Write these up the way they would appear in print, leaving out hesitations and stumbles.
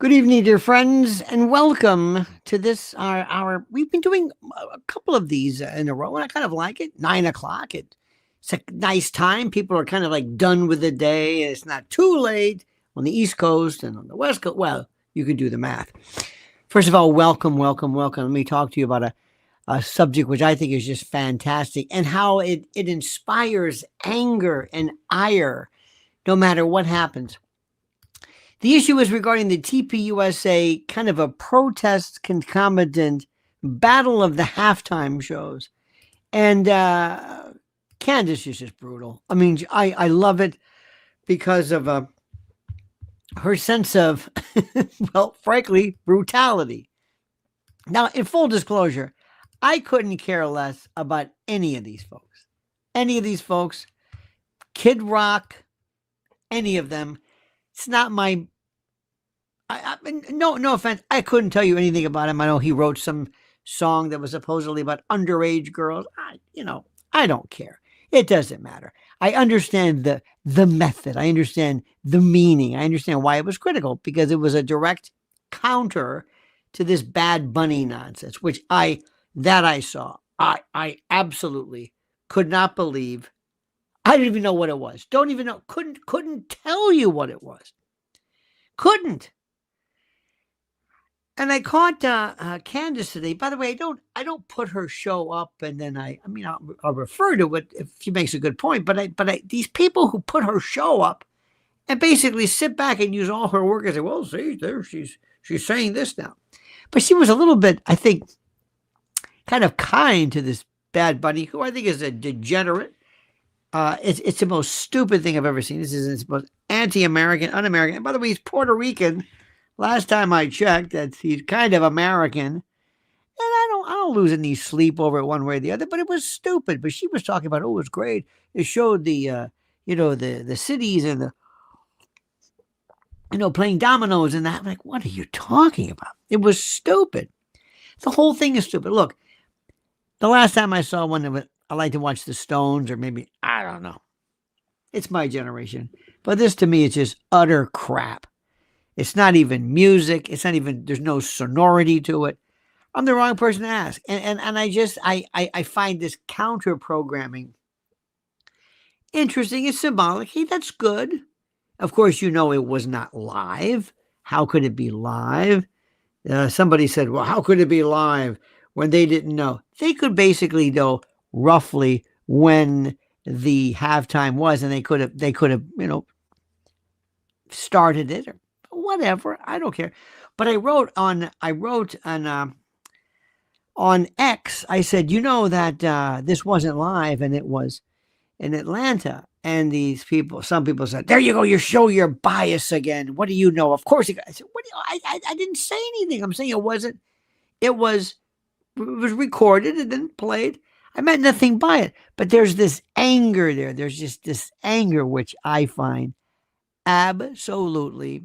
Good evening, dear friends, and welcome to this. Our we've been doing a couple of these in a row, and I kind of like it. 9 o'clock. It's a nice time. People are kind of like done with the day, and it's not too late on the East Coast and on the West Coast. Well, you can do the math. First of all, welcome, welcome, welcome. Let me talk to you about a subject which I think is just fantastic, and how it inspires anger and ire, no matter what happens. The issue is regarding the TPUSA kind of a protest concomitant battle of the halftime shows. And Candace is just brutal. I mean, I love it because of her sense of, well, frankly, brutality. Now, in full disclosure, I couldn't care less about any of these folks. Any of these folks, Kid Rock, any of them. It's not my. No offense. I couldn't tell you anything about him. I know he wrote some song that was supposedly about underage girls. I don't care. It doesn't matter. I understand the method. I understand the meaning. I understand why it was critical, because it was a direct counter to this Bad Bunny nonsense, which I saw. I absolutely could not believe. I didn't even know what it was. Don't even know. Couldn't tell you what it was. Couldn't. And I caught Candace today. By the way, I don't put her show up and then I'll refer to it if she makes a good point. But these people who put her show up and basically sit back and use all her work and say, well, see, there she's saying this now. But she was a little bit, I think, kind of kind to this Bad Bunny, who I think is a degenerate. It's the most stupid thing I've ever seen. This is the most anti-American, un-American. And by the way, he's Puerto Rican. Last time I checked, that he's kind of American. And I don't lose any sleep over it one way or the other, but it was stupid. But she was talking about, oh, it was great. It showed the cities and playing dominoes and that. I'm like, what are you talking about? It was stupid. The whole thing is stupid. Look, the last time I saw one, I like to watch the Stones, or maybe, I don't know. It's my generation. But this to me is just utter crap. It's not even music. It's not even, there's no sonority to it. I'm the wrong person to ask. And I find this counter programming interesting. It's symbolic. Hey, that's good. Of course, it was not live. How could it be live? Somebody said, well, how could it be live when they didn't know? They could basically know roughly when the halftime was, and they could have started it or whatever. I don't care. But I wrote on X, I said, that this wasn't live and it was in Atlanta. And some people said, there you go, you show your bias again. What do you know? Of course. I said, what do you, I didn't say anything. I'm saying it was recorded and then played. I meant nothing by it. But there's this anger there. There's just this anger, which I find absolutely.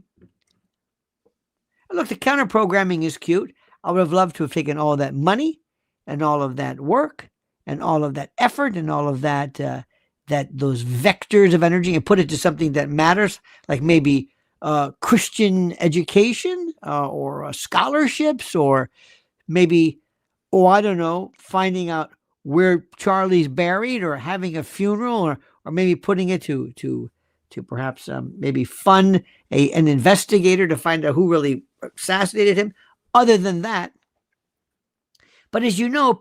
Look, the counterprogramming is cute. I would have loved to have taken all that money and all of that work and all of that effort and all of that, those vectors of energy, and put it to something that matters, like maybe Christian education or scholarships, or maybe, I don't know, finding out where Charlie's buried, or having a funeral, or maybe putting it to perhaps maybe fund an investigator to find out who really assassinated him. Other than that, but as you know,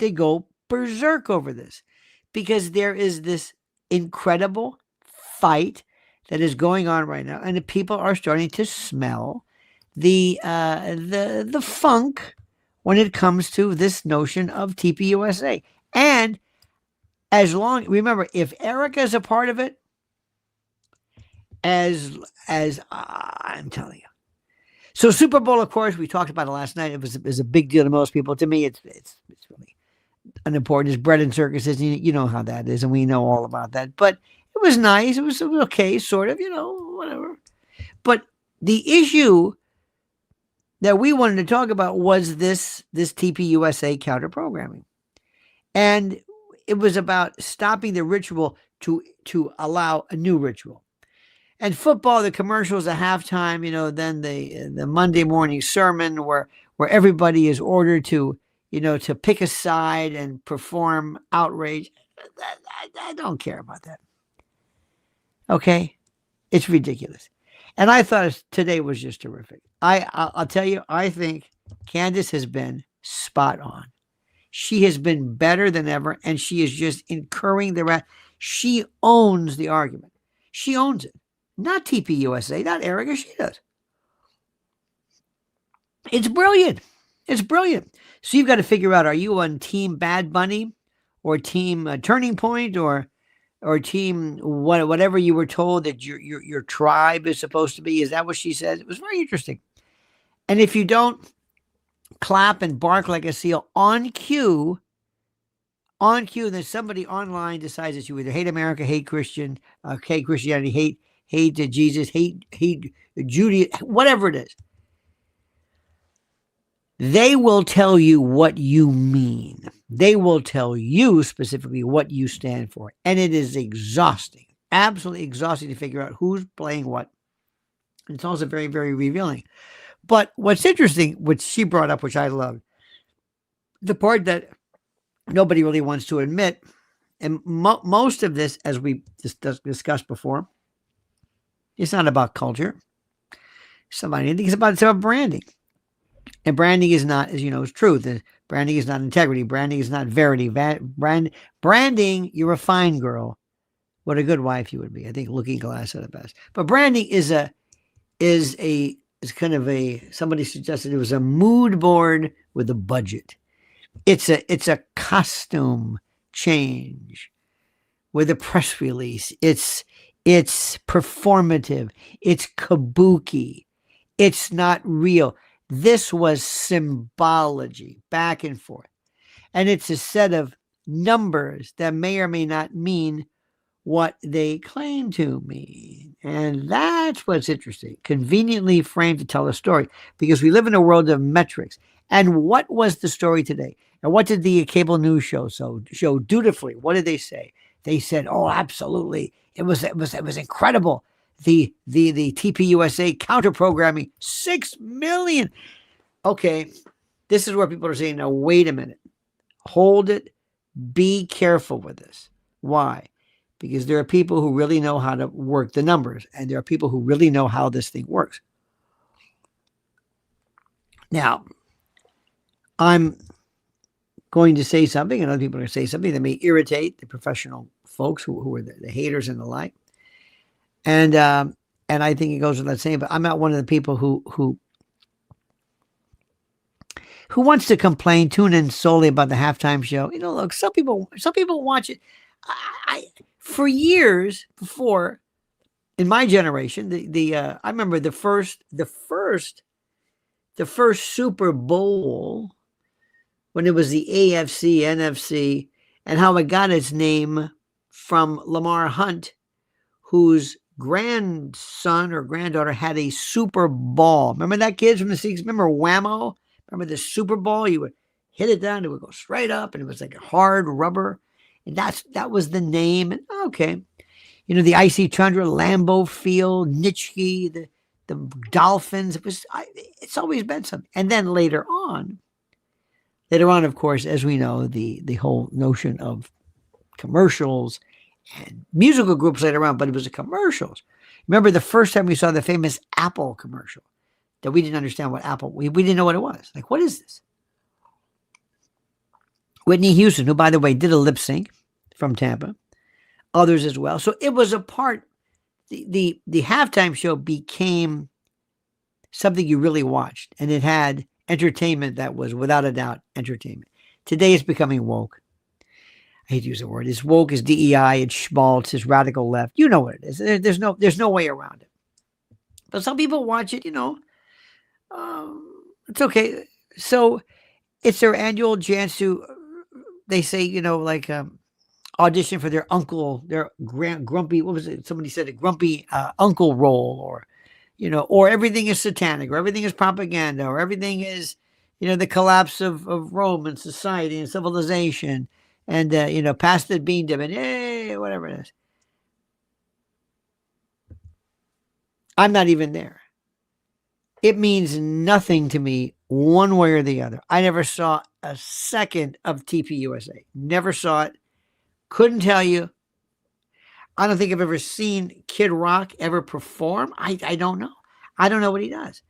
they go berserk over this, because there is this incredible fight that is going on right now, and the people are starting to smell the funk when it comes to this notion of TPUSA. And remember, if Erica is a part of it, as I'm telling you. So Super Bowl, of course, we talked about it last night. It was a big deal to most people. To me, it's really unimportant. It's bread and circuses. You know how that is, and we know all about that. But it was nice. It was okay, sort of, whatever. But the issue that we wanted to talk about was this TPUSA counter-programming. And it was about stopping the ritual to allow a new ritual. And football, the commercials at halftime, then the Monday morning sermon where everybody is ordered to, to pick a side and perform outrage. I don't care about that. Okay? It's ridiculous. And I thought today was just terrific. I'll tell you, I think Candace has been spot on. She has been better than ever, and she is just incurring the wrath. She owns the argument. She owns it. Not TPUSA, not Erica. She does. It's brilliant. It's brilliant. So you've got to figure out, are you on Team Bad Bunny or Team Turning Point or team whatever you were told that your tribe is supposed to be? Is that what she says? It was very interesting. And if you don't clap and bark like a seal on cue, then somebody online decides that you either hate America, hate hate Christianity, hate Jesus, hate Judaism, whatever it is. They will tell you what you mean. They will tell you specifically what you stand for. And it is exhausting, absolutely exhausting to figure out who's playing what. And it's also very, very revealing. But what's interesting, which she brought up, which I loved, the part that nobody really wants to admit, and most of this, as we discussed before, it's not about culture. It's about anything. It's about branding. And branding is not, as you know, is truth. Branding is not integrity. Branding is not verity. Branding, you're a fine girl. What a good wife you would be. I think Looking Glass said it best. But branding is kind of somebody suggested it was a mood board with a budget. It's a costume change with a press release. It's performative. It's kabuki. It's not real. This was symbology, back and forth. And it's a set of numbers that may or may not mean what they claim to mean. And that's what's interesting. Conveniently framed to tell a story, because we live in a world of metrics. And what was the story today? And what did the cable news show dutifully? What did they say? They said, "Oh, absolutely. It was incredible. The TPUSA counterprogramming, 6 million. Okay, this is where people are saying, now, wait a minute. Hold it. Be careful with this. Why? Because there are people who really know how to work the numbers, and there are people who really know how this thing works. Now, I'm going to say something, and other people are going to say something that may irritate the professional folks who are the haters and the like. And I think it goes without saying, but I'm not one of the people who wants to complain, tune in solely about the halftime show. Look, some people watch it. For years before, in my generation, I remember the first Super Bowl, when it was the AFC, NFC, and how it got its name from Lamar Hunt, whose grandson or granddaughter had a Super Ball. Remember that, kids from the 60s? Remember Whammo? Remember the Super Ball? You would hit it down, it would go straight up, and it was like a hard rubber. And that was the name. And okay. The icy tundra, Lambeau Field, Nitschke, the Dolphins. It's always been something. And then later on, of course, as we know, the whole notion of commercials and musical groups later on, but it was the commercials. Remember the first time we saw the famous Apple commercial that we didn't understand what Apple, we didn't know what it was. Like, what is this? Whitney Houston, who, by the way, did a lip sync from Tampa, others as well. So it was a part, the halftime show became something you really watched, and it had entertainment that was without a doubt entertainment. Today it's becoming woke. I hate to use the word. It's woke, it's DEI, it's schmaltz, it's radical left. You know what it is. There's no way around it. But some people watch it, it's okay. So it's their annual chance to, they say, audition for their uncle, their grumpy, what was it? Somebody said a grumpy uncle role, or everything is satanic, or everything is propaganda, or everything is, the collapse of Rome and society and civilization. And, past the bean dip and whatever it is. I'm not even there. It means nothing to me one way or the other. I never saw a second of TPUSA. Never saw it. Couldn't tell you. I don't think I've ever seen Kid Rock ever perform. I don't know. I don't know what he does.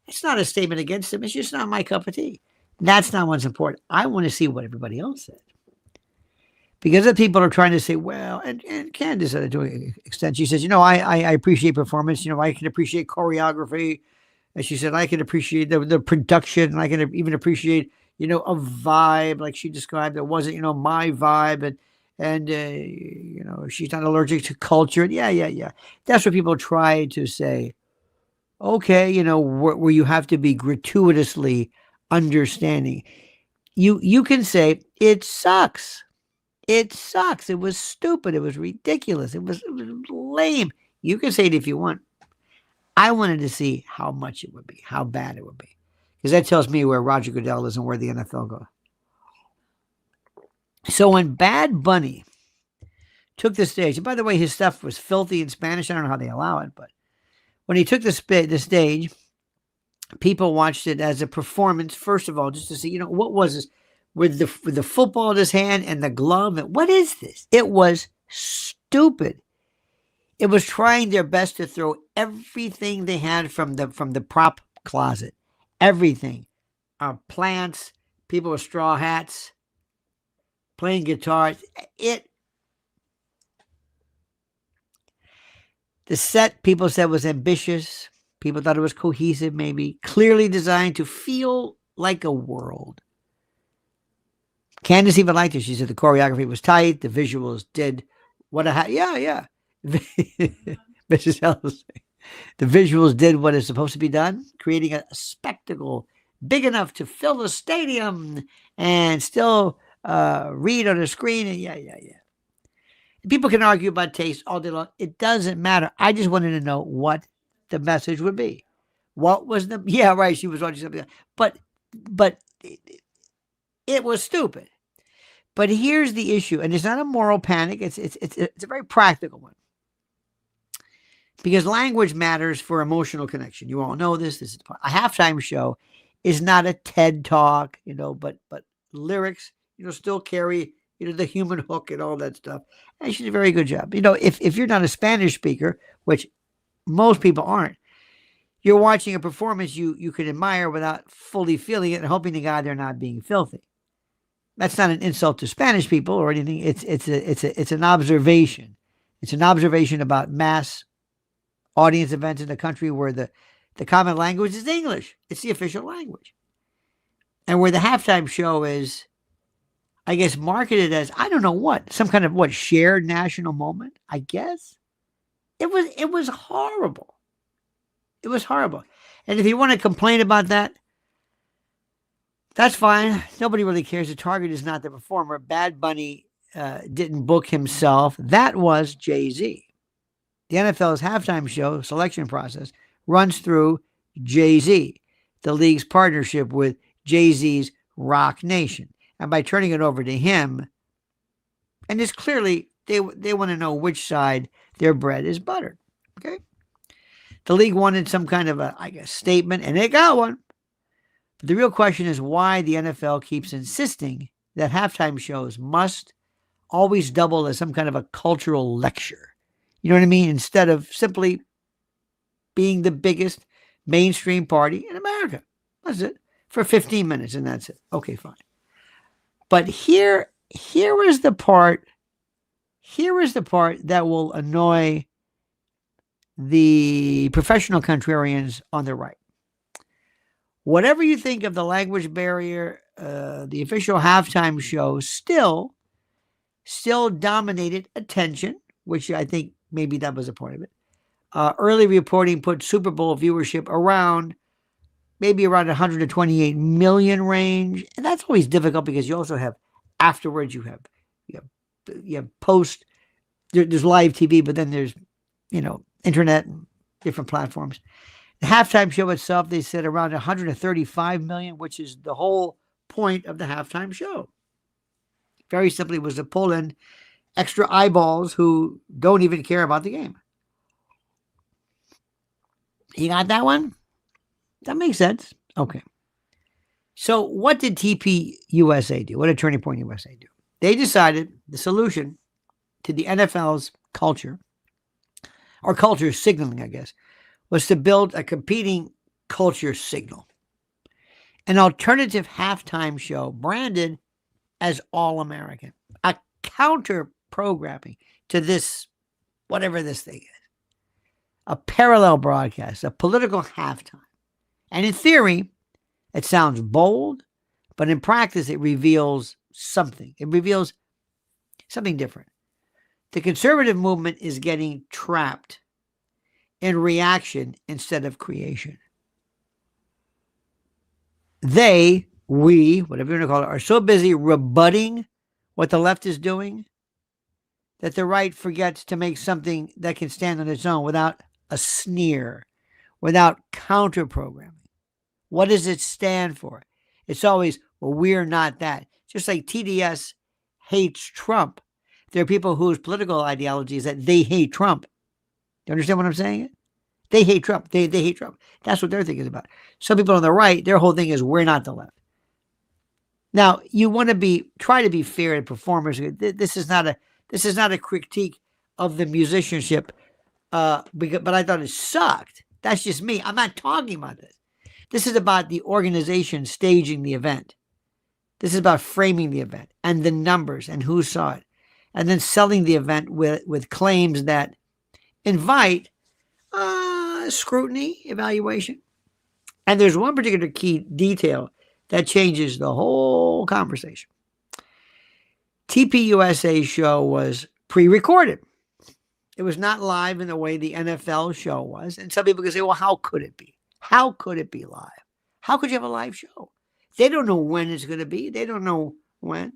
It's not a statement against him. It's just not my cup of tea. That's not what's important. I want to see what everybody else said. Because the people are trying to say, well, and Candace to an extent, she says, I appreciate performance. I can appreciate choreography. And she said, I can appreciate the production. And I can even appreciate, a vibe like she described. It wasn't, my vibe. And she's not allergic to culture. Yeah. That's what people try to say. Okay, where you have to be gratuitously understanding. You can say, it sucks. It sucks. It was stupid. It was ridiculous. It was lame. You can say it if you want. I wanted to see how much it would be, how bad it would be. Because that tells me where Roger Goodell is and where the NFL goes. So when Bad Bunny took the stage, and by the way, his stuff was filthy in Spanish. I don't know how they allow it, but when he took the stage, people watched it as a performance, first of all, just to see, what was this? With the football in his hand and the glove. And what is this? It was stupid. It was trying their best to throw everything they had from the prop closet. Everything. Plants, people with straw hats, playing guitars. The set, people said, was ambitious. People thought it was cohesive, maybe. Clearly designed to feel like a world. Candace even liked it. She said the choreography was tight. The visuals did what yeah. Mrs. Ellis. The visuals did what is supposed to be done, creating a spectacle big enough to fill the stadium and still read on the screen. And yeah. People can argue about taste all day long. It doesn't matter. I just wanted to know what the message would be. What was the... Yeah, right. She was watching something. But it was stupid. But here's the issue, and it's not a moral panic. It's a very practical one. Because language matters for emotional connection. You all know this. This is a halftime show is not a TED talk, but lyrics, still carry, the human hook and all that stuff. And she did a very good job. If you're not a Spanish speaker, which most people aren't, you're watching a performance you can admire without fully feeling it and hoping to God they're not being filthy. That's not an insult to Spanish people or anything. It's an observation. It's an observation about mass audience events in the country where the common language is English. It's the official language. And where the halftime show is, I guess, marketed as, I don't know what, some kind of shared national moment, I guess. It was horrible. It was horrible. And if you want to complain about that, that's fine. Nobody really cares. The target is not the performer. Bad Bunny didn't book himself. That was Jay-Z. The NFL's halftime show selection process runs through Jay-Z, the league's partnership with Jay-Z's Rock Nation. And by turning it over to him, and it's clearly they want to know which side their bread is buttered. Okay? The league wanted some kind of a statement, and it got one. But the real question is why the NFL keeps insisting that halftime shows must always double as some kind of a cultural lecture. You know what I mean? Instead of simply being the biggest mainstream party in America. That's it. For 15 minutes, and that's it. Okay, fine. But here is the part that will annoy the professional contrarians on the right. Whatever you think of the language barrier, the official halftime show still dominated attention, which I think maybe that was a part of it. Early reporting put Super Bowl viewership around 128 million range. And that's always difficult because you also have afterwards, you have post, there's live TV, but then there's, internet and different platforms. The halftime show itself, they said around 135 million, which is the whole point of the halftime show. Very simply was to pull in extra eyeballs who don't even care about the game. You got that one? That makes sense. Okay. So what did TPUSA do? What did Turning Point USA do? They decided the solution to the NFL's culture, or culture signaling, I guess, was to build a competing culture signal. An alternative halftime show branded as All-American. A counter-programming to this, whatever this thing is. A parallel broadcast, a political halftime. And in theory, it sounds bold, but in practice, it reveals something. It reveals something different. The conservative movement is getting trapped in reaction instead of creation. They, we, whatever you want to call it, are so busy rebutting what the left is doing that the right forgets to make something that can stand on its own without a sneer, without counter-programming. What does it stand for? It's always, well, we're not that. Just like TDS hates Trump. There are people whose political ideology is that they hate Trump. You understand what I'm saying? They hate Trump. They hate Trump. That's what their thing is about. Some people on the right, their whole thing is we're not the left. Now, you want to try to be fair to performers. This is not a critique of the musicianship, but I thought it sucked. That's just me. I'm not talking about this. This is about the organization staging the event. This is about framing the event and the numbers and who saw it, and then selling the event with claims that invite scrutiny, evaluation. And there's one particular key detail that changes the whole conversation. TPUSA's show was pre-recorded. It was not live in the way the NFL show was. And some people can say, well, how could it be? How could it be live? How could you have a live show? They don't know when it's going to be. They don't know when.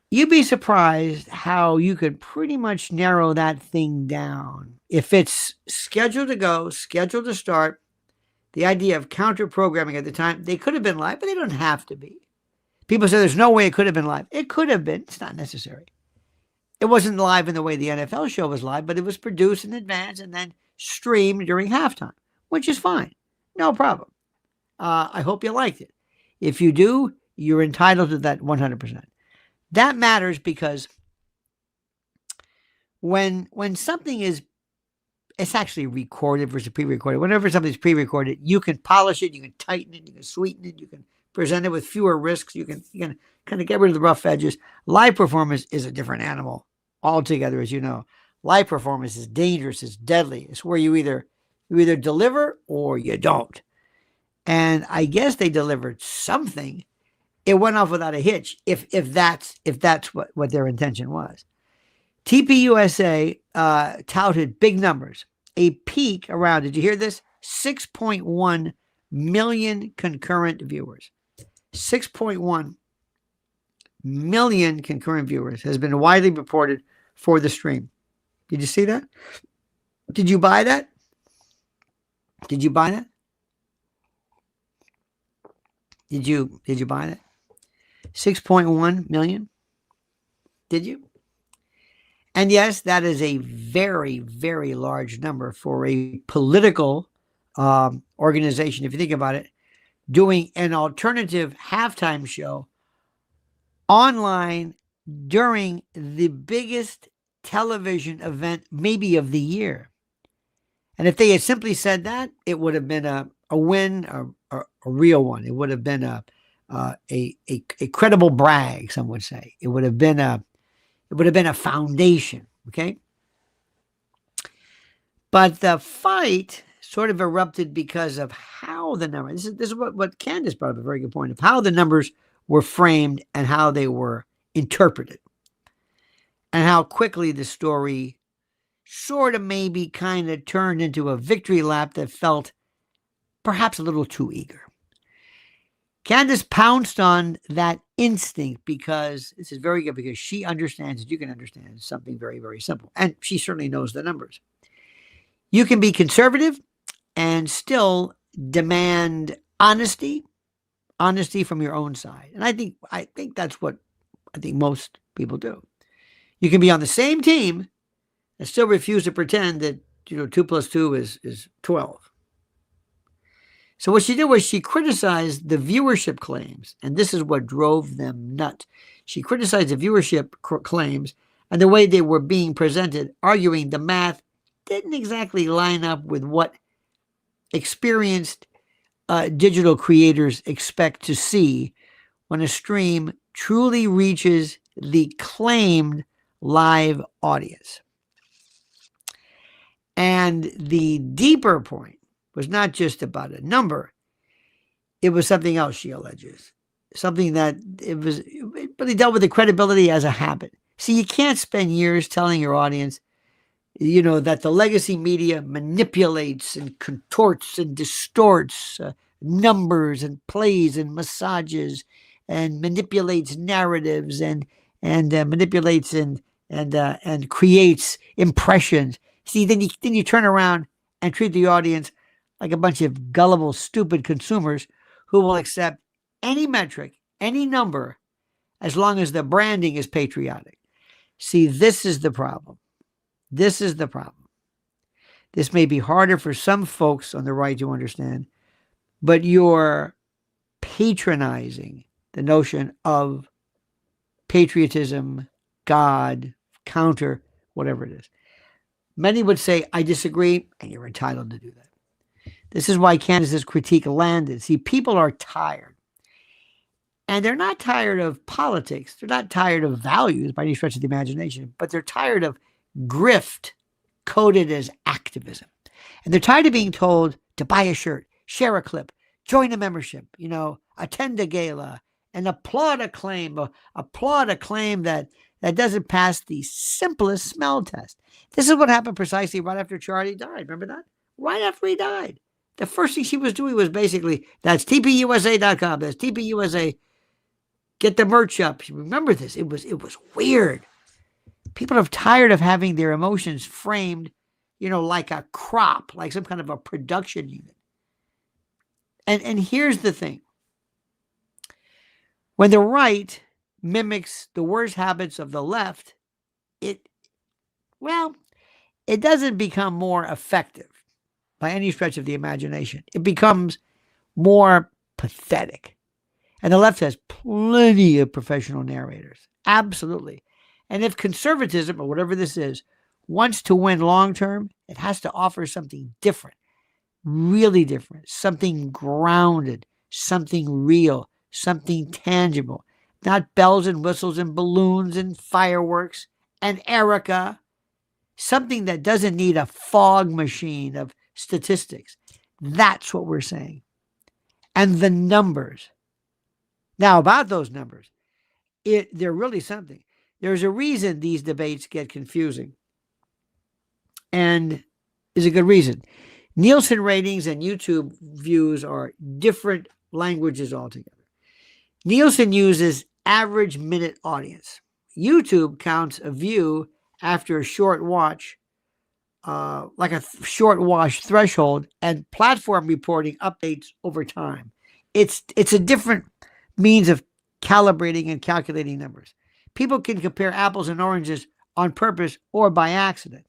You'd be surprised how you could pretty much narrow that thing down. If it's scheduled to go, scheduled to start, the idea of counter-programming at the time, they could have been live, but they don't have to be. People say there's no way it could have been live. It could have been. It's not necessary. It wasn't live in the way the NFL show was live, but it was produced in advance and then streamed during halftime, which is fine. No problem. I hope you liked it. If you do, you're entitled to that 100%. That matters because when something it's actually recorded versus pre-recorded. Whenever something's pre-recorded, you can polish it, you can tighten it, you can sweeten it, you can present it with fewer risks, you can kind of get rid of the rough edges. Live performance is a different animal altogether, as you know. Live performance is dangerous, it's deadly. It's where you either deliver or you don't. And I guess they delivered something. It went off without a hitch, if that's what their intention was. TPUSA touted big numbers, a peak around, did you hear this? 6.1 million concurrent viewers. 6.1 million concurrent viewers has been widely reported for the stream. Did you see that? Did you buy that? Did you buy that? Did you buy that? 6.1 million? Did you? And yes, that is a very, very large number for a political organization, if you think about it, doing an alternative halftime show online during the biggest television event maybe of the year. And if they had simply said that, it would have been a win, a real one. It would have been a credible brag, some would say. It would have been a foundation, okay? But the fight sort of erupted because of how the numbers, this is what Candace brought up, a very good point, of how the numbers were framed and how they were interpreted. And how quickly the story sort of maybe kind of turned into a victory lap that felt perhaps a little too eager. Candace pounced on that instinct because this is very good, because she understands that you can understand something very, very simple. And she certainly knows the numbers. You can be conservative and still demand honesty from your own side. And I think that's what I think most people do. You can be on the same team and still refuse to pretend that 2 plus 2 is 12. So what she did was she criticized the viewership claims, and this is what drove them nuts. She criticized the viewership claims and the way they were being presented, arguing the math didn't exactly line up with what experienced digital creators expect to see when a stream truly reaches the claimed live audience. And the deeper point was not just about a number. It was something else, she alleges. Something that it really dealt with the credibility as a habit. See, you can't spend years telling your audience, that the legacy media manipulates and contorts and distorts numbers and plays and massages and manipulates narratives and manipulates and creates impressions. See, then you turn around and treat the audience like a bunch of gullible, stupid consumers who will accept any metric, any number, as long as the branding is patriotic. See, this is the problem. This is the problem. This may be harder for some folks on the right to understand, but you're patronizing the notion of patriotism, God, counter, whatever it is. Many would say, I disagree, and you're entitled to do that. This is why Candace's critique landed. See, people are tired. And they're not tired of politics. They're not tired of values by any stretch of the imagination, but they're tired of grift coded as activism. And they're tired of being told to buy a shirt, share a clip, join a membership, attend a gala, and applaud a claim that doesn't pass the simplest smell test. This is what happened precisely right after Charlie died. Remember that? Right after he died. The first thing she was doing was basically, that's TPUSA.com. That's TPUSA. Get the merch up. Remember this. It was weird. People are tired of having their emotions framed, like a crop, like some kind of a production unit. And here's the thing. When the right mimics the worst habits of the left, it doesn't become more effective by any stretch of the imagination. It becomes more pathetic. And the left has plenty of professional narrators. Absolutely. And if conservatism, or whatever this is, wants to win long-term, it has to offer something different, really different, something grounded, something real, something tangible, not bells and whistles and balloons and fireworks and Erica, something that doesn't need a fog machine of statistics. That's what we're saying. And the numbers. Now, about those numbers, they're really something. There's a reason these debates get confusing. And is a good reason. Nielsen ratings and YouTube views are different languages altogether. Nielsen uses average minute audience. YouTube counts a view after a short watch, like a short watch threshold, and platform reporting updates over time. It's a different means of calibrating and calculating numbers. People can compare apples and oranges on purpose or by accident.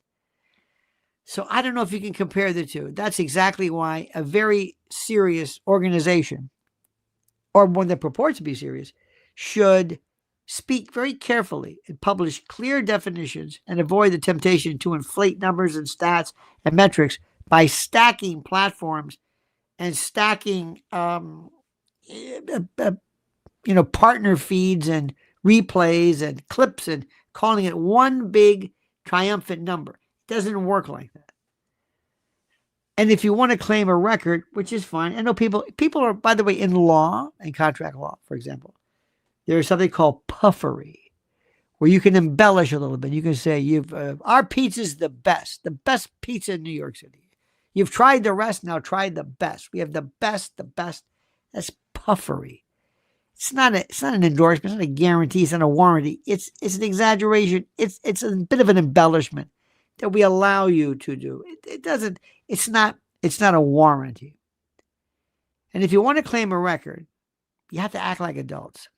So I don't know if you can compare the two. That's exactly why a very serious organization, or one that purports to be serious, should speak very carefully and publish clear definitions and avoid the temptation to inflate numbers and stats and metrics by stacking platforms and stacking partner feeds and replays and clips and calling it one big triumphant number. It doesn't work like that. And if you want to claim a record, which is fine, I know people are, by the way, in law and contract law, for example, there's something called puffery, where you can embellish a little bit. You can say, our pizza's the best pizza in New York City. You've tried the rest, now try the best. We have the best. That's puffery. It's not an endorsement. It's not a guarantee. It's not a warranty. It's an exaggeration. It's a bit of an embellishment that we allow you to do. It's not a warranty. And if you want to claim a record, you have to act like adults.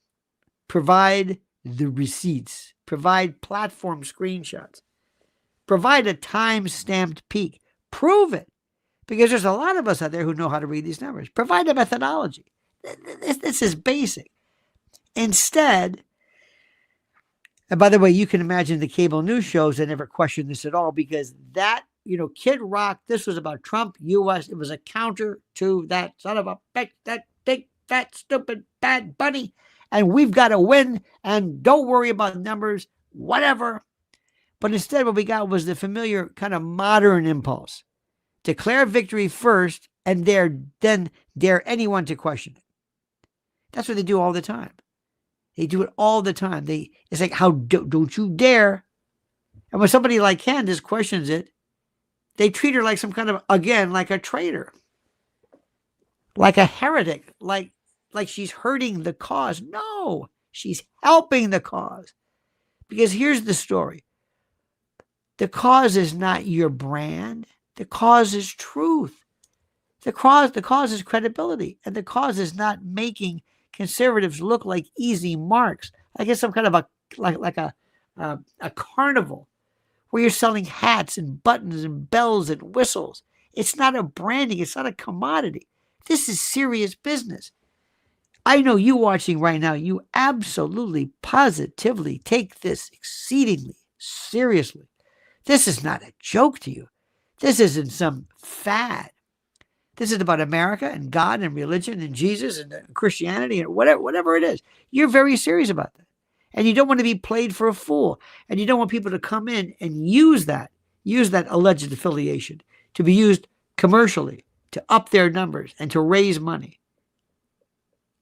Provide the receipts. Provide platform screenshots. Provide a time-stamped peak. Prove it. Because there's a lot of us out there who know how to read these numbers. Provide a methodology. This is basic. Instead, and by the way, you can imagine the cable news shows that never question this at all, because that, Kid Rock, this was about Trump, U.S. It was a counter to that son of a bitch, that big, fat, stupid, bad bunny. And we've got to win. And don't worry about numbers, whatever. But instead, what we got was the familiar kind of modern impulse. Declare victory first and then dare anyone to question it. That's what they do all the time. They do it all the time. It's like, how don't you dare? And when somebody like Candace questions it, they treat her like some kind of, again, like a traitor, like a heretic, like she's hurting the cause. No, she's helping the cause. Because here's the story. The cause is not your brand. The cause is truth. The cause is credibility. And the cause is not making conservatives look like easy marks. Like it's some kind of a carnival where you're selling hats and buttons and bells and whistles. It's not a branding. It's not a commodity. This is serious business. I know you watching right now, you absolutely, positively take this exceedingly seriously. This is not a joke to you. This isn't some fad. This is about America and God and religion and Jesus and Christianity and whatever it is. You're very serious about that. And you don't want to be played for a fool. And you don't want people to come in and use that alleged affiliation to be used commercially to up their numbers and to raise money.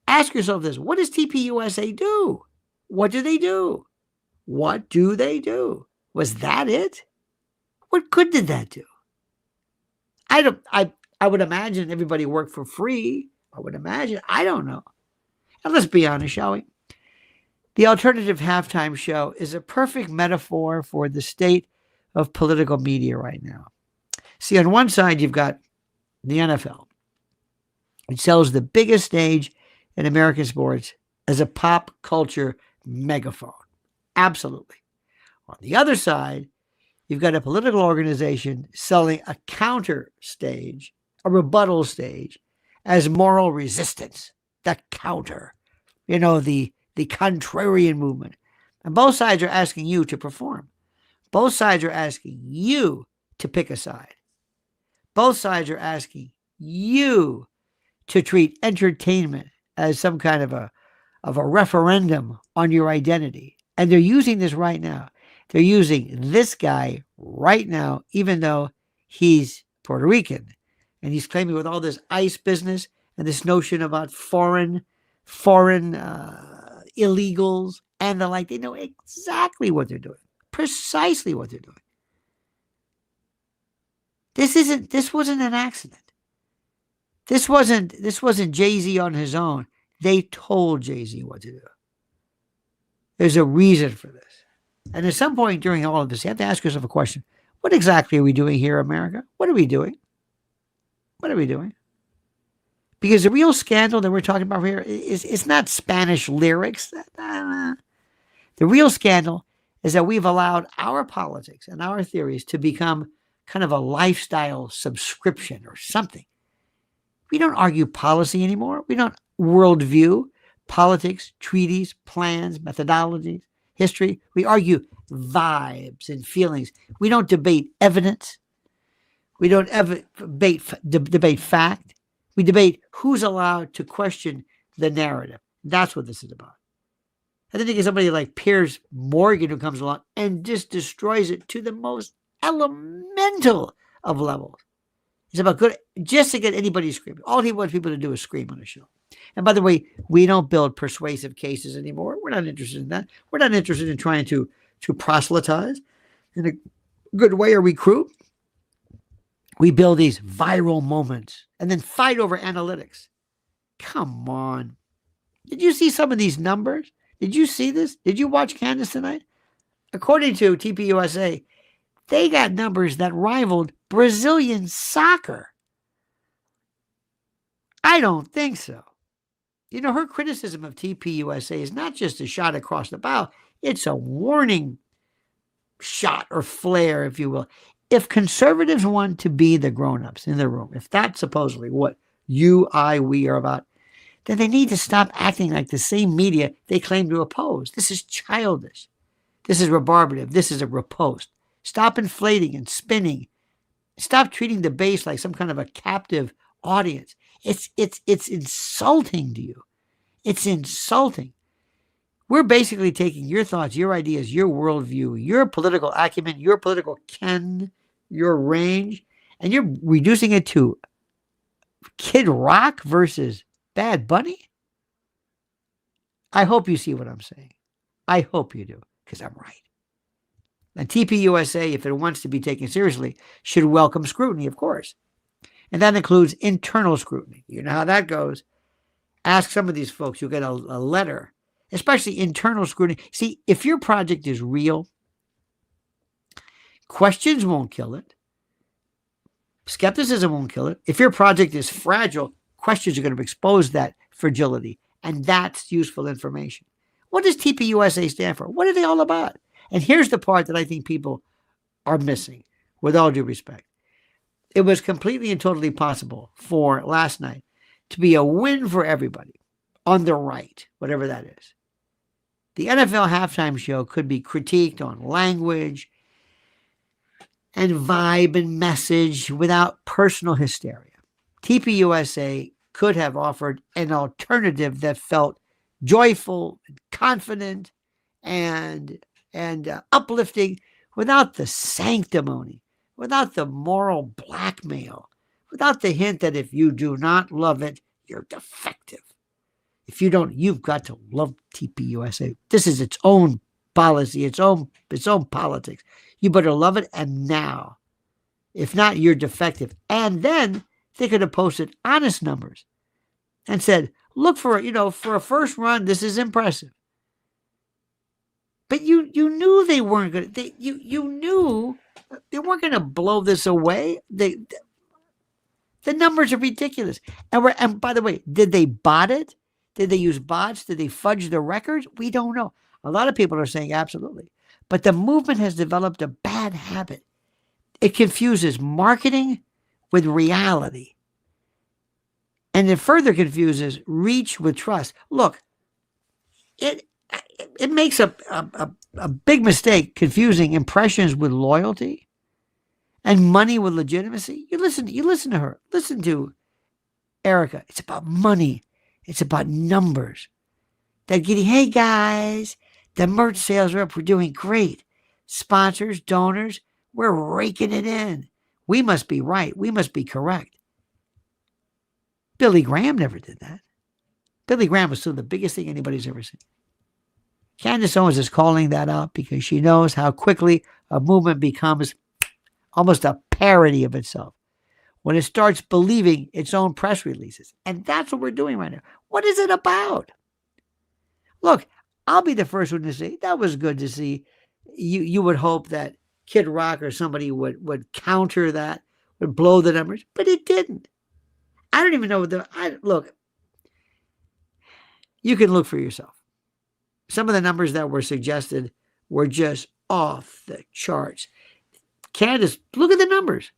Ask yourself this. What does TPUSA do? What do they do? What do they do? Was that it? What good did that do? I would imagine everybody worked for free. I would imagine. I don't know. And let's be honest, shall we? The alternative halftime show is a perfect metaphor for the state of political media right now. See, on one side, you've got the NFL. It sells the biggest stage in American sports as a pop culture megaphone. Absolutely. On the other side, you've got a political organization selling a counter stage, a rebuttal stage, as moral resistance, the counter, the contrarian movement. And both sides are asking you to perform. Both sides are asking you to pick a side. Both sides are asking you to treat entertainment as some kind of a referendum on your identity. And they're using this right now. They're using this guy right now, even though he's Puerto Rican. And he's claiming with all this ICE business and this notion about foreign illegals and the like. They know exactly what they're doing. Precisely what they're doing. This wasn't an accident. This wasn't Jay-Z on his own. They told Jay-Z what to do. There's a reason for this. And at some point during all of this, you have to ask yourself a question. What exactly are we doing here, America? What are we doing? What are we doing? Because the real scandal that we're talking about here is not Spanish lyrics. The real scandal is that we've allowed our politics and our theories to become kind of a lifestyle subscription or something. We don't argue policy anymore. We don't worldview, politics, treaties, plans, methodologies, history. We argue vibes and feelings. We don't debate evidence. We don't debate fact. We debate who's allowed to question the narrative. That's what this is about. And then you get somebody like Piers Morgan who comes along and just destroys it to the most elemental of levels. It's about good, just to get anybody screaming. All he wants people to do is scream on a show. And by the way, we don't build persuasive cases anymore. We're not interested in that. We're not interested in trying to proselytize in a good way or recruit. We build these viral moments and then fight over analytics. Come on. Did you see some of these numbers? Did you see this? Did you watch Candace tonight? According to TPUSA, they got numbers that rivaled Brazilian soccer. I don't think so. Her criticism of TPUSA is not just a shot across the bow. It's a warning shot or flare, if you will. If conservatives want to be the grown-ups in the room, if that's supposedly what you, I, we are about, then they need to stop acting like the same media they claim to oppose. This is childish. This is rebarbative. This is a riposte. Stop inflating and spinning. Stop treating the base like some kind of a captive audience. It's insulting to you. It's insulting. We're basically taking your thoughts, your ideas, your worldview, your political acumen, your political ken, your range, and you're reducing it to Kid Rock versus Bad Bunny? I hope you see what I'm saying. I hope you do, because I'm right. And TPUSA, if it wants to be taken seriously, should welcome scrutiny, of course. And that includes internal scrutiny. You know how that goes. Ask some of these folks. You'll get a letter, especially internal scrutiny. See, if your project is real, questions won't kill it. Skepticism won't kill it. If your project is fragile, questions are going to expose that fragility. And that's useful information. What does TPUSA stand for? What are they all about? And here's the part that I think people are missing, with all due respect. It was completely and totally possible for last night to be a win for everybody on the right, whatever that is. The NFL halftime show could be critiqued on language and vibe and message without personal hysteria. TPUSA could have offered an alternative that felt joyful, confident, and uplifting without the sanctimony, without the moral blackmail, without the hint that if you do not love it, you're defective. If you don't, you've got to love TPUSA. This is its own policy, its own politics. You better love it, and now. If not, you're defective. And then they could have posted honest numbers and said, look for a first run, this is impressive. But you knew they weren't going to. You knew they weren't going to blow this away. The numbers are ridiculous. And by the way, did they bot it? Did they use bots? Did they fudge the records? We don't know. A lot of people are saying absolutely. But the movement has developed a bad habit. It confuses marketing with reality. And it further confuses reach with trust. Look, it makes a big mistake confusing impressions with loyalty and money with legitimacy. You listen to her. Listen to Erica. It's about money. It's about numbers. They're getting, hey guys, the merch sales are up. We're doing great. Sponsors, donors, we're raking it in. We must be right. We must be correct. Billy Graham never did that. Billy Graham was still the biggest thing anybody's ever seen. Candace Owens is calling that out because she knows how quickly a movement becomes almost a parody of itself when it starts believing its own press releases. And that's what we're doing right now. What is it about? Look, I'll be the first one to say that was good to see. You would hope that Kid Rock or somebody would counter that, would blow the numbers, but it didn't. I don't even know look, you can look for yourself. Some of the numbers that were suggested were just off the charts. Candace, look at the numbers.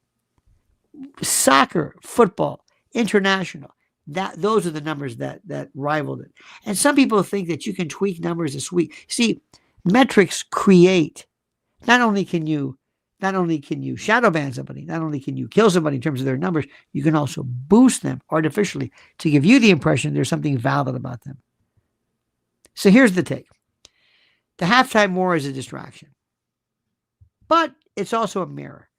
Soccer, football, international. Those are the numbers that rivaled it. And some people think that you can tweak numbers this week. See, metrics create. Not only can you shadow ban somebody, not only can you kill somebody in terms of their numbers, you can also boost them artificially to give you the impression there's something valid about them. So here's the take. The halftime war is a distraction, but it's also a mirror.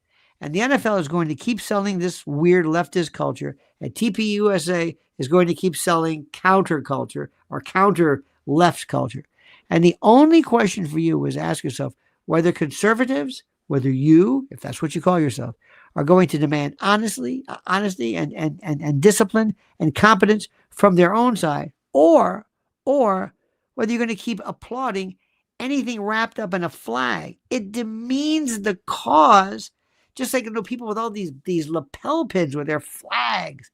And the NFL is going to keep selling this weird leftist culture, and TPUSA is going to keep selling counterculture or counter left culture. And the only question for you is ask yourself whether conservatives, whether you, if that's what you call yourself, are going to demand honesty and discipline and competence from their own side, or whether you're going to keep applauding anything wrapped up in a flag. It demeans the cause, just like people with all these lapel pins with their flags.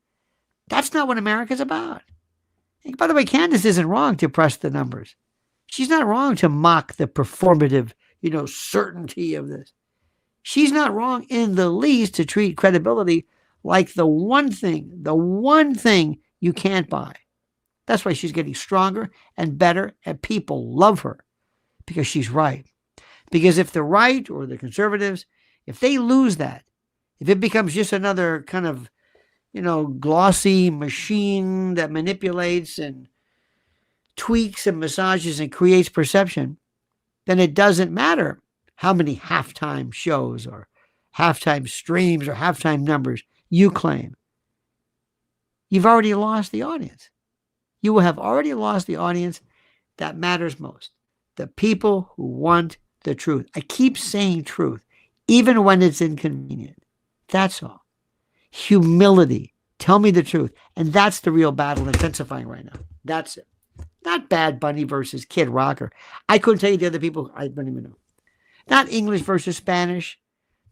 That's not what America's about. And by the way, Candace isn't wrong to press the numbers. She's not wrong to mock the performative, certainty of this. She's not wrong in the least to treat credibility like the one thing you can't buy. That's why she's getting stronger and better, and people love her because she's right. Because if the right or the conservatives, if they lose that, if it becomes just another kind of, glossy machine that manipulates and tweaks and massages and creates perception, then it doesn't matter how many halftime shows or halftime streams or halftime numbers you claim. You've already lost the audience. You will have already lost the audience that matters most. The people who want the truth. I keep saying truth, even when it's inconvenient. That's all. Humility. Tell me the truth. And that's the real battle intensifying right now. That's it. Not Bad Bunny versus Kid Rock. I couldn't tell you the other people. I don't even know. Not English versus Spanish.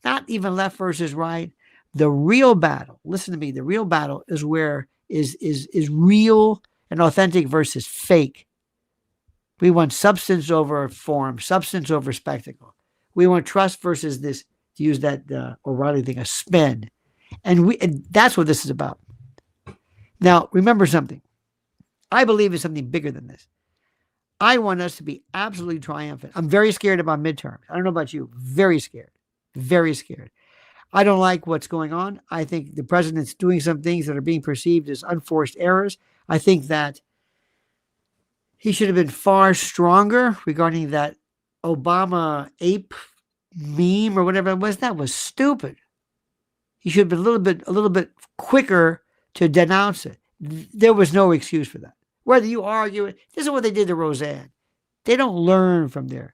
Not even left versus right. The real battle, listen to me, the real battle is where is real and authentic versus fake. We want substance over form, substance over spectacle. We want trust versus this, to use that O'Reilly thing, a spin. And that's what this is about. Now, remember something. I believe in something bigger than this. I want us to be absolutely triumphant. I'm very scared about midterms. I don't know about you. Very scared. Very scared. I don't like what's going on. I think the president's doing some things that are being perceived as unforced errors. I think that he should have been far stronger regarding that Obama ape meme or whatever it was. That was stupid. He should have been a little bit quicker to denounce it. There was no excuse for that. Whether you argue it, this is what they did to Roseanne. They don't learn from their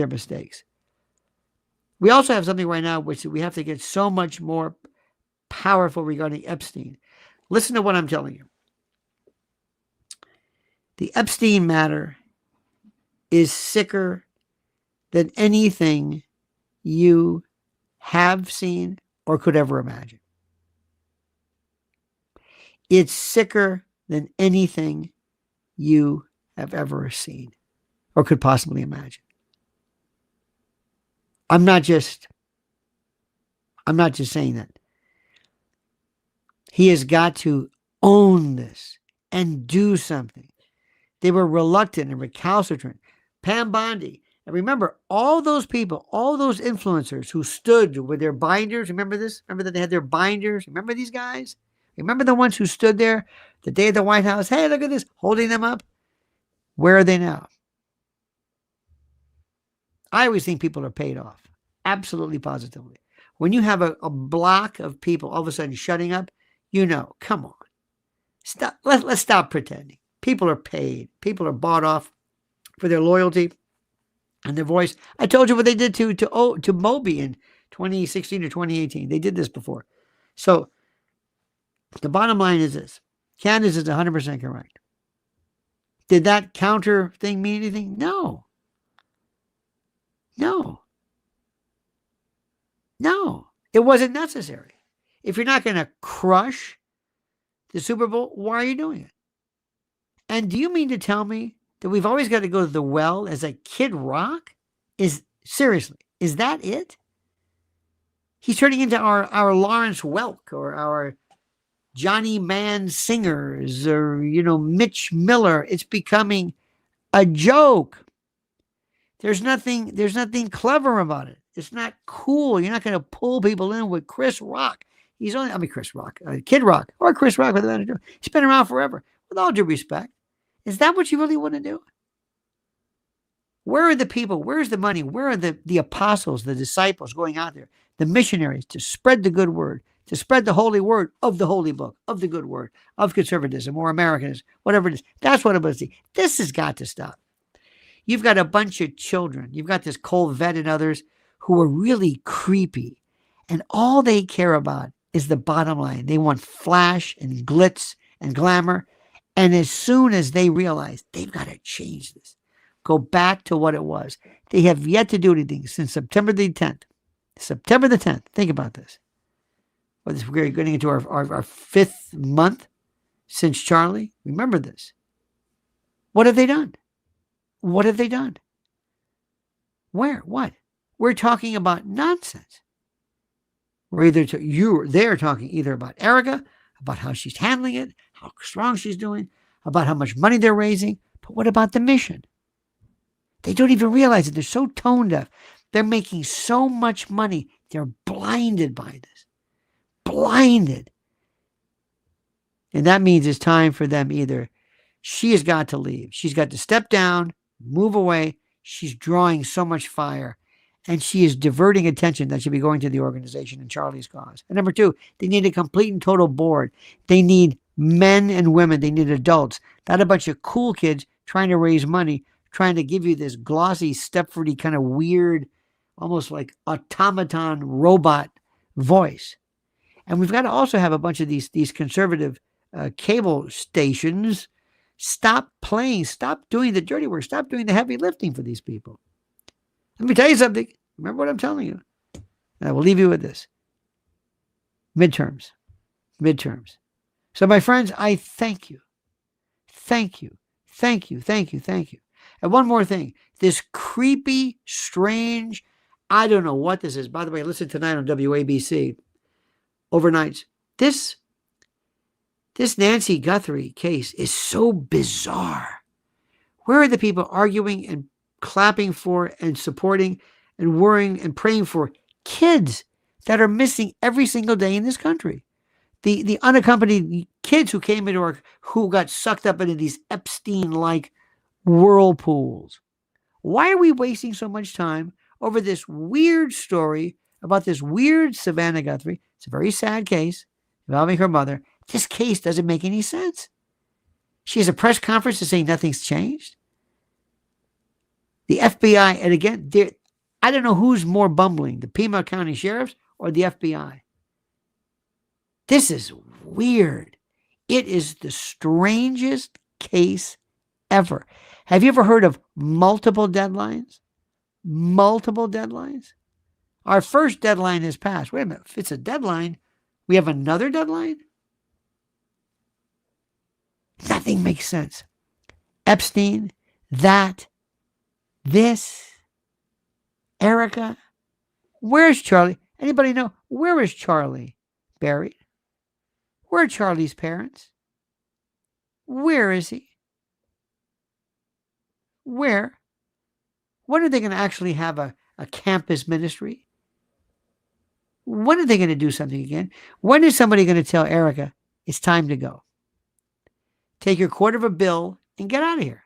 mistakes. We also have something right now which we have to get so much more powerful regarding Epstein. Listen to what I'm telling you. The Epstein matter is sicker than anything you have seen or could ever imagine. It's sicker than anything you have ever seen or could possibly imagine. I'm not just saying that. He has got to own this and do something. They were reluctant and recalcitrant. Pam Bondi. And remember, all those people, all those influencers who stood with their binders. Remember this? Remember that they had their binders? Remember these guys? Remember the ones who stood there the day at the White House? Hey, look at this, holding them up. Where are they now? I always think people are paid off. Absolutely, positively. When you have a block of people all of a sudden shutting up, come on. Stop. Let's stop pretending. People are paid. People are bought off for their loyalty and their voice. I told you what they did to Moby in 2016 or 2018. They did this before. So the bottom line is this. Candace is 100% correct. Did that counter thing mean anything? No. It wasn't necessary. If you're not going to crush the Super Bowl, why are you doing it? And do you mean to tell me that we've always got to go to the well as a Kid Rock? Seriously, is that it? He's turning into our Lawrence Welk or our Johnny Mann singers or, Mitch Miller. It's becoming a joke. There's nothing clever about it. It's not cool. You're not going to pull people in with Kid Rock, or Chris Rock. He's been around forever. With all due respect, is that what you really want to do? Where are the people? Where's the money? Where are the apostles, the disciples going out there, the missionaries to spread the good word, to spread the holy word of the holy book, of the good word, of conservatism or Americanism, whatever it is? That's what it was. This has got to stop. You've got a bunch of children. You've got this Colvette and others who are really creepy. And all they care about is the bottom line. They want flash and glitz and glamour. And as soon as they realize they've got to change this, go back to what it was. They have yet to do anything since September the 10th. September the 10th. Think about this. We're getting into our fifth month since Charlie. Remember this. What have they done? What have they done? Where? What? We're talking about nonsense. They're talking either about Erica, about how she's handling it, how strong she's doing, about how much money they're raising. But what about the mission? They don't even realize it. They're so tone deaf. They're making so much money. They're blinded by this. Blinded. And that means it's time for them either. She has got to leave. She's got to step down, move away. She's drawing so much fire. And she is diverting attention that should be going to the organization and Charlie's cause. And number two, they need a complete and total board. They need men and women. They need adults, not a bunch of cool kids trying to raise money, trying to give you this glossy, Stepfordy kind of weird, almost like automaton robot voice. And we've got to also have a bunch of these conservative cable stations stop playing, stop doing the dirty work, stop doing the heavy lifting for these people. Let me tell you something. Remember what I'm telling you. And I will leave you with this. Midterms. So my friends, I thank you. Thank you. And one more thing. This creepy, strange, I don't know what this is. By the way, listen tonight on WABC. Overnights. This Nancy Guthrie case is so bizarre. Where are the people arguing and clapping for and supporting and worrying and praying for kids that are missing every single day in this country? The unaccompanied kids who got sucked up into these Epstein-like whirlpools. Why are we wasting so much time over this weird story about this weird Savannah Guthrie? It's a very sad case involving her mother. This case doesn't make any sense. She has a press conference to say nothing's changed. The FBI, and again, I don't know who's more bumbling, the Pima County Sheriffs or the FBI. This is weird. It is the strangest case ever. Have you ever heard of multiple deadlines? Multiple deadlines? Our first deadline has passed. Wait a minute. If it's a deadline, we have another deadline? Nothing makes sense. Epstein, this, Erica. Where's Charlie? Anybody know? Where is Charlie buried? Where are Charlie's parents? Where is he? Where? When are they going to actually have a campus ministry? When are they going to do something again? When is somebody going to tell Erica, it's time to go? Take your $250 and get out of here.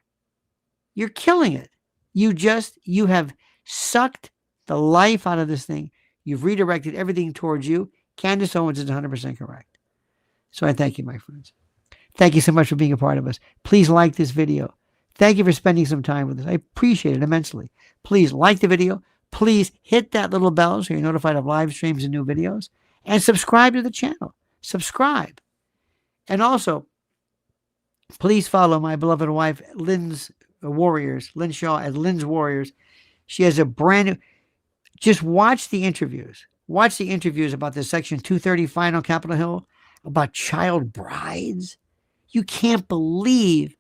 You're killing it. You have sucked the life out of this thing. You've redirected everything towards you. Candace Owens is 100% correct. So I thank you, my friends. Thank you so much for being a part of us. Please like this video. Thank you for spending some time with us. I appreciate it immensely. Please like the video. Please hit that little bell so you're notified of live streams and new videos. And subscribe to the channel. Subscribe. And also, please follow my beloved wife, Lynn's Warriors, Lynn Shaw at Lynn's Warriors. She has a brand new, just watch the interviews. Watch the interviews about the Section 230 final Capitol Hill, about child brides. You can't believe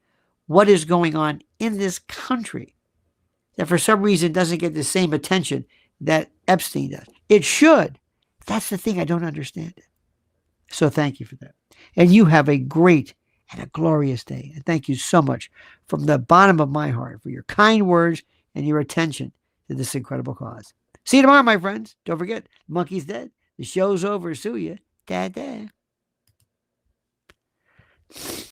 what is going on in this country that for some reason doesn't get the same attention that Epstein does. It should. That's the thing. I don't understand it. So thank you for that. And you have a great and a glorious day. And thank you so much from the bottom of my heart for your kind words and your attention to this incredible cause. See you tomorrow, my friends. Don't forget, monkey's dead. The show's over. Sue ya. Da-da.